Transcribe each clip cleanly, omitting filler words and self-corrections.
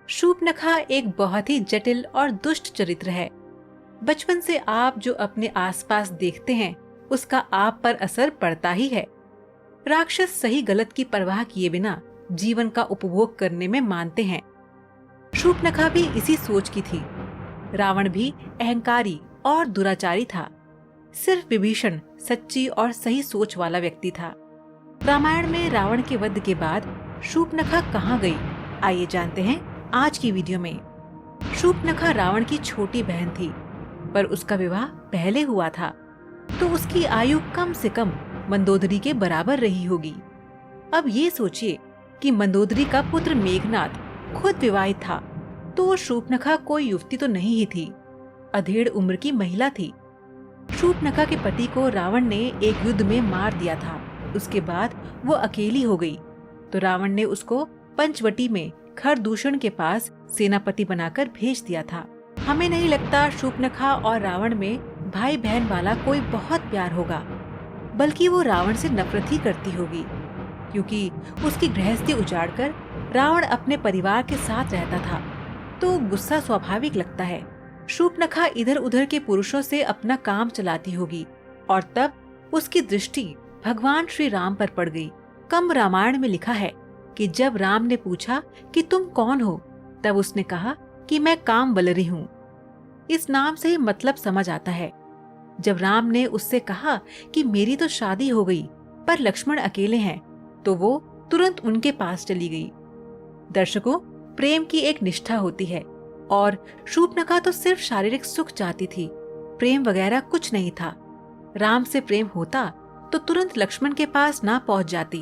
शूर्पणखा एक बहुत ही जटिल और दुष्ट चरित्र है। बचपन से आप जो अपने आसपास देखते हैं उसका आप पर असर पड़ता ही है। राक्षस सही गलत की परवाह किए बिना जीवन का उपभोग करने में मानते हैं। शूर्पणखा भी इसी सोच की थी। रावण भी अहंकारी और दुराचारी था। सिर्फ विभीषण सच्ची और सही सोच वाला व्यक्ति था। रामायण में रावण के वध के बाद शूर्पणखा कहाँ गई, आइए जानते हैं आज की वीडियो में। शूर्पणखा रावण की छोटी बहन थी, पर उसका विवाह पहले हुआ था, तो उसकी आयु कम से कम मंदोदरी के बराबर रही होगी। अब ये सोचिए कि मंदोदरी का पुत्र मेघनाद खुद विवाहित था, तो शूर्पणखा कोई युवती तो नहीं ही थी, अधेड़ उम्र की महिला थी। शूर्पणखा के पति को रावण ने एक युद्ध में मार दिया था। उसके बाद वो अकेली हो गई, तो रावण ने उसको पंचवटी में खरदूषण के पास सेनापति बनाकर भेज दिया था। हमें नहीं लगता शूर्पणखा और रावण में भाई बहन वाला कोई बहुत प्यार होगा, बल्कि वो रावण से नफरत ही करती होगी, क्योंकि उसकी गृहस्थी उजाड़कर रावण अपने परिवार के साथ रहता था, तो गुस्सा स्वाभाविक लगता है। शूर्पणखा इधर उधर के पुरुषों से अपना काम चलाती होगी, और तब उसकी दृष्टि भगवान श्री राम पर पड़ गई। कंब रामायण में लिखा है कि जब राम ने पूछा कि तुम कौन हो, तब उसने कहा कि मैं कामवलरी हूँ। इस नाम से ही मतलब समझ आता है। जब राम ने उससे कहा कि मेरी तो शादी हो गई, पर लक्ष्मण अकेले हैं, तो वो तुरंत उनके पास चली गई। दर्शकों, प्रेम की एक निष्ठा होती है, और शूर्पणखा तो सिर्फ शारीरिक सुख चाहती थी, प्रेम वगैरह कुछ नहीं था। राम से प्रेम होता तो तुरंत लक्ष्मण के पास ना पहुंच जाती।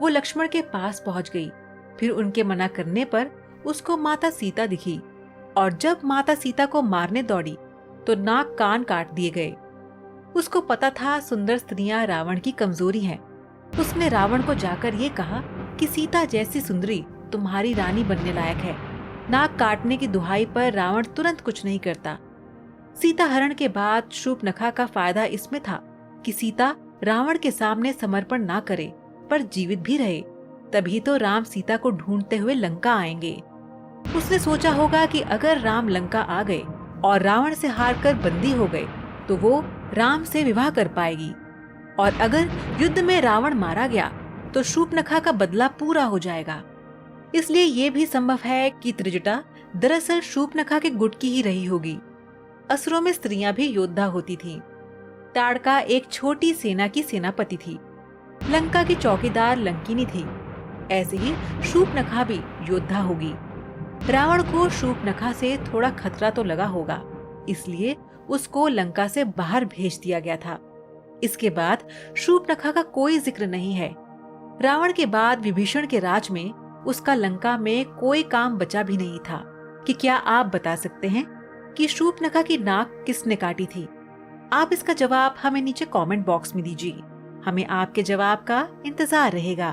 वो लक्ष्मण के पास पहुंच गई। फिर उनके मना करने पर उसको माता सीता दिखी, और जब माता सीता को मारने दौड़ी तो नाक कान काट दिए गए। उसको पता था सुंदर स्त्रियां रावण की कमजोरी हैं। उसने रावण को जाकर ये कहा कि सीता जैसी सुंदरी तुम्हारी रानी बनने लायक है। नाक काटने की दुहाई पर रावण तुरंत कुछ नहीं करता। सीता हरण के बाद शूर्पणखा का फायदा इसमें था कि सीता रावण के सामने समर्पण ना करे, पर जीवित भी रहे। तभी तो राम सीता को ढूंढते हुए लंका आएंगे। उसने सोचा होगा कि अगर राम लंका आ गए और रावण से हारकर बंदी हो गए, तो वो राम से विवाह कर पाएगी, और अगर युद्ध में रावण मारा गया तो शूर्पणखा का बदला पूरा हो जाएगा। इसलिए ये भी संभव है कि त्रिजटा दरअसल शूर्पणखा के गुट की ही रही होगी। असुरों में स्त्रियां भी योद्धा होती थीं। ताड़का एक छोटी सेना की सेनापति थी। लंका की चौकीदार लंकिनी थी। ऐसे ही शूर्पणखा भी योद्धा होगी। रावण को शूर्पणखा से थोड़ा खतरा तो लगा होगा, इसलिए उसको लंका से बाहर भेज दिया गया था। इसके बाद शूर्पणखा का कोई जिक्र नहीं है। रावण के बाद विभीषण के राज में उसका लंका में कोई काम बचा भी नहीं था। कि क्या आप बता सकते हैं कि शूर्पणखा की नाक किसने काटी थी? आप इसका जवाब हमें नीचे कमेंट बॉक्स में दीजिए। हमें आपके जवाब का इंतजार रहेगा।